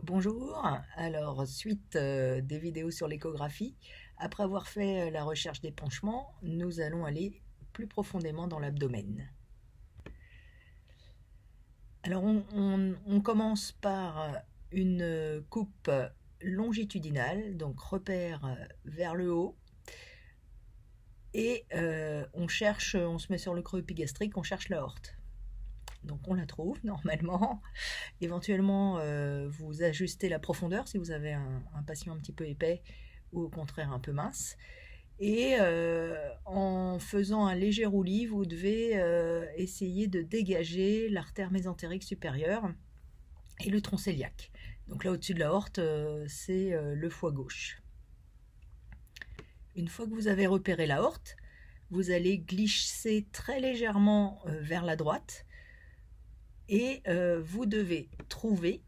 Bonjour, alors suite des vidéos sur l'échographie, après avoir fait la recherche d'épanchement, nous allons aller plus profondément dans l'abdomen. Alors on commence par une coupe longitudinale, donc repère vers le haut, et on se met sur le creux épigastrique, on cherche l'aorte. Donc on la trouve normalement. Éventuellement, vous ajustez la profondeur si vous avez un patient un petit peu épais ou au contraire un peu mince. Et en faisant un léger roulis, vous devez essayer de dégager l'artère mésentérique supérieure et le tronc cœliaque. Donc là au-dessus de l'aorte, c'est le foie gauche. Une fois que vous avez repéré l'aorte, vous allez glisser très légèrement vers la droite et vous devez trouver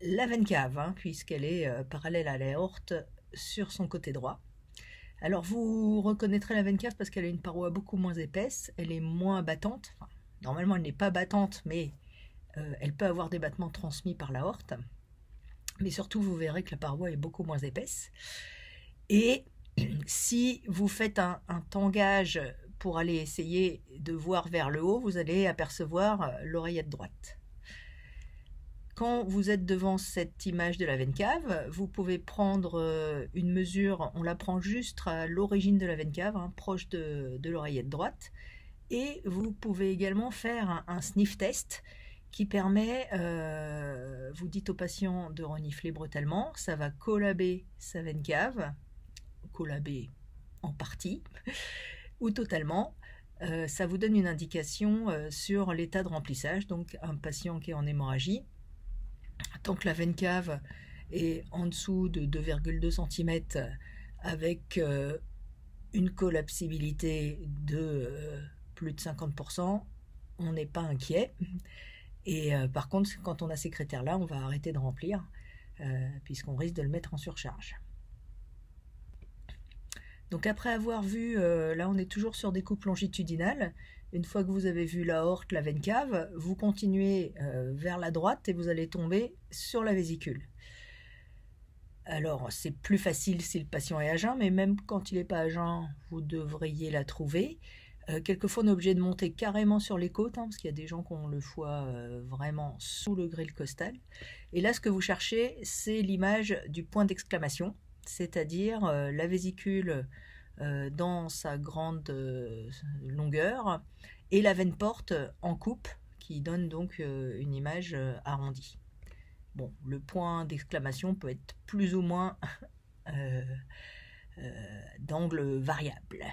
la veine cave, puisqu'elle est parallèle à l'aorte sur son côté droit. Alors vous reconnaîtrez la veine cave parce qu'elle a une paroi beaucoup moins épaisse, elle est moins battante. Enfin, normalement elle n'est pas battante, mais elle peut avoir des battements transmis par l'aorte. Mais surtout vous verrez que la paroi est beaucoup moins épaisse. Et si vous faites un tangage pour aller essayer de voir vers le haut, vous allez apercevoir l'oreillette droite. Quand vous êtes devant cette image de la veine cave, vous pouvez prendre une mesure, on la prend juste à l'origine de la veine cave, proche de l'oreillette droite, et vous pouvez également faire un sniff test qui permet, vous dites au patient de renifler brutalement, ça va collaber sa veine cave, collaber en partie ou totalement. Ça vous donne une indication sur l'état de remplissage, donc un patient qui est en hémorragie. Tant que la veine cave est en dessous de 2,2 cm avec une collapsibilité de plus de 50%, on n'est pas inquiet. Et par contre, quand on a ces critères-là, on va arrêter de remplir puisqu'on risque de le mettre en surcharge. Donc après avoir vu, là on est toujours sur des coupes longitudinales, une fois que vous avez vu l'aorte, la veine cave, vous continuez vers la droite et vous allez tomber sur la vésicule. Alors c'est plus facile si le patient est à jeun, mais même quand il n'est pas à jeun, vous devriez la trouver. Quelquefois on est obligé de monter carrément sur les côtes, parce qu'il y a des gens qui ont le foie vraiment sous le gril costal. Et là ce que vous cherchez, c'est l'image du point d'exclamation, c'est-à-dire la vésicule dans sa grande longueur et la veine porte en coupe qui donne donc une image arrondie. Bon, le point d'exclamation peut être plus ou moins d'angle variable.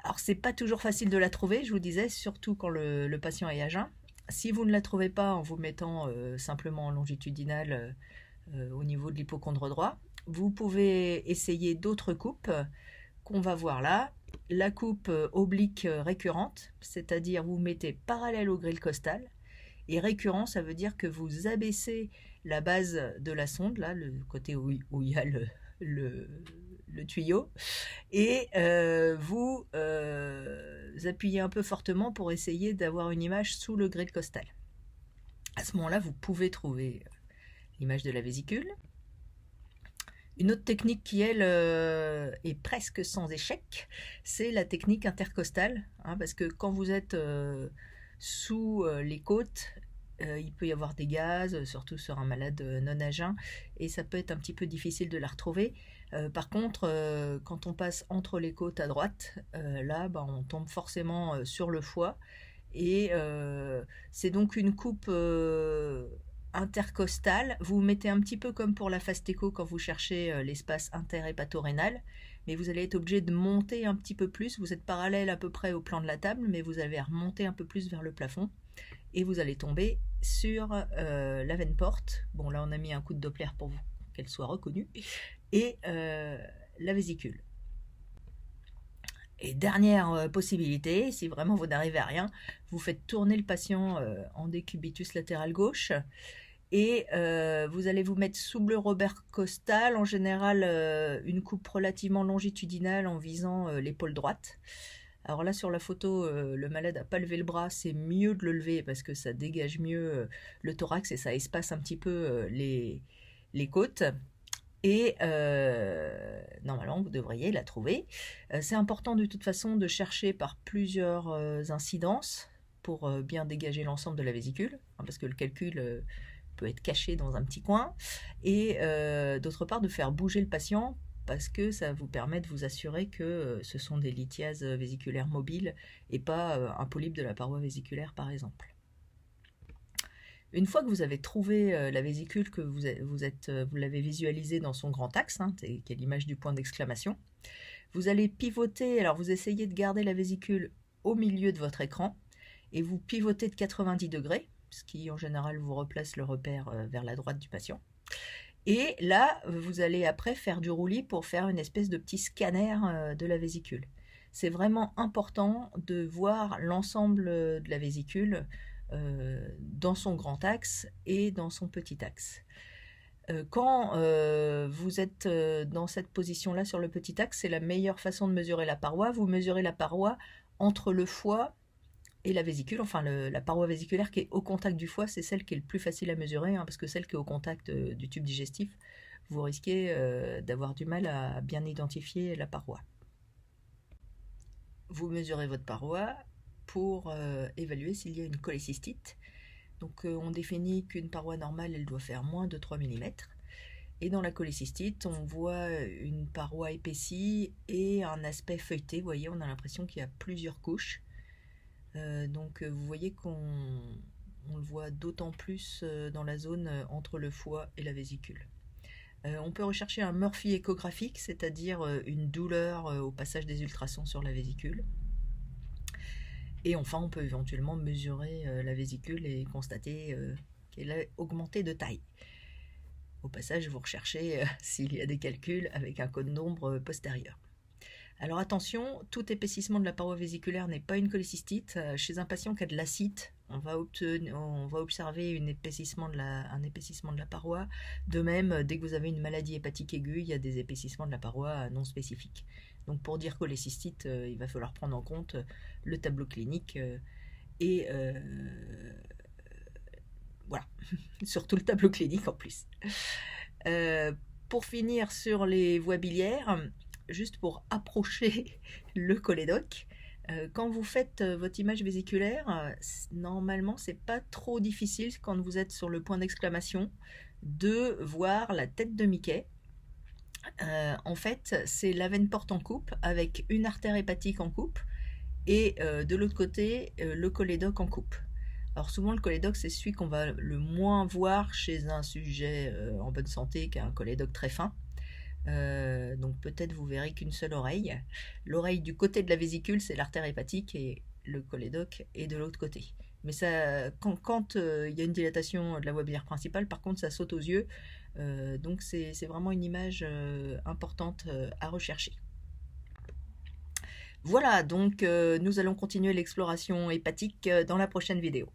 Alors c'est pas toujours facile de la trouver, je vous disais, surtout quand le patient est à jeun. Si vous ne la trouvez pas en vous mettant simplement longitudinal au niveau de l'hypocondre droit, vous pouvez essayer d'autres coupes qu'on va voir là. La coupe oblique récurrente, c'est-à-dire vous mettez parallèle au gril costal, et récurrent, ça veut dire que vous abaissez la base de la sonde, là, le côté où il y a le tuyau, et vous appuyez un peu fortement pour essayer d'avoir une image sous le gril costal. À ce moment-là, vous pouvez trouver l'image de la vésicule. Une autre technique qui, elle, est presque sans échec, c'est la technique intercostale, parce que quand vous êtes sous les côtes, il peut y avoir des gaz, surtout sur un malade non à jeun, et ça peut être un petit peu difficile de la retrouver. Par contre, quand on passe entre les côtes à droite, là, on tombe forcément sur le foie, et c'est donc une coupe intercostale. Vous mettez un petit peu comme pour la fastéco quand vous cherchez l'espace inter-hépatorénal, mais vous allez être obligé de monter un petit peu plus. Vous êtes parallèle à peu près au plan de la table, mais vous allez remonter un peu plus vers le plafond et vous allez tomber sur la veine porte. Bon, là on a mis un coup de Doppler pour qu'elle soit reconnue, et la vésicule. Et dernière possibilité, si vraiment vous n'arrivez à rien, vous faites tourner le patient en décubitus latéral gauche et vous allez vous mettre sous le robert costal, en général une coupe relativement longitudinale en visant l'épaule droite. Alors là, sur la photo, le malade n'a pas levé le bras, c'est mieux de le lever parce que ça dégage mieux le thorax et ça espace un petit peu les côtes. Et normalement, vous devriez la trouver. C'est important de toute façon de chercher par plusieurs incidences pour bien dégager l'ensemble de la vésicule, hein, parce que le calcul peut être caché dans un petit coin. Et d'autre part, de faire bouger le patient parce que ça vous permet de vous assurer que ce sont des lithiases vésiculaires mobiles et pas un polype de la paroi vésiculaire par exemple. Une fois que vous avez trouvé la vésicule, que vous l'avez visualisée dans son grand axe, hein, qui est l'image du point d'exclamation, vous allez pivoter, alors vous essayez de garder la vésicule au milieu de votre écran, et vous pivotez de 90 degrés, ce qui en général vous replace le repère vers la droite du patient. Et là, vous allez après faire du roulis pour faire une espèce de petit scanner de la vésicule. C'est vraiment important de voir l'ensemble de la vésicule dans son grand axe et dans son petit axe. Quand vous êtes dans cette position-là sur le petit axe, c'est la meilleure façon de mesurer la paroi. Vous mesurez la paroi entre le foie et la vésicule, enfin la paroi vésiculaire qui est au contact du foie, c'est celle qui est le plus facile à mesurer, hein, parce que celle qui est au contact du tube digestif, vous risquez d'avoir du mal à bien identifier la paroi. Vous mesurez votre paroi pour évaluer s'il y a une cholécystite. Donc on définit qu'une paroi normale, elle doit faire moins de 3 mm. Et dans la cholécystite, on voit une paroi épaissie et un aspect feuilleté. Vous voyez, on a l'impression qu'il y a plusieurs couches. Donc vous voyez qu'on le voit d'autant plus dans la zone entre le foie et la vésicule. On peut rechercher un Murphy échographique, c'est-à-dire une douleur au passage des ultrasons sur la vésicule. Et enfin, on peut éventuellement mesurer la vésicule et constater qu'elle a augmenté de taille. Au passage, vous recherchez s'il y a des calculs avec un code d'ombre postérieur. Alors attention, tout épaississement de la paroi vésiculaire n'est pas une cholécystite. Chez un patient qui a de l'ascite, on va observer un épaississement de la paroi. De même, dès que vous avez une maladie hépatique aiguë, il y a des épaississements de la paroi non spécifiques. Donc pour dire cholécystite, il va falloir prendre en compte le tableau clinique et voilà, surtout le tableau clinique en plus. Pour finir sur les voies biliaires, juste pour approcher le cholédoque, quand vous faites votre image vésiculaire, normalement c'est pas trop difficile quand vous êtes sur le point d'exclamation de voir la tête de Mickey. En fait, c'est la veine porte en coupe avec une artère hépatique en coupe et de l'autre côté le cholédoque en coupe. Alors souvent le cholédoque c'est celui qu'on va le moins voir chez un sujet en bonne santé qui a un cholédoque très fin. Donc peut-être vous verrez qu'une seule oreille. L'oreille du côté de la vésicule c'est l'artère hépatique et le cholédoque est de l'autre côté. Mais ça, quand y a une dilatation de la voie biliaire principale, par contre ça saute aux yeux. Donc c'est vraiment une image importante à rechercher. Voilà, donc nous allons continuer l'exploration hépatique dans la prochaine vidéo.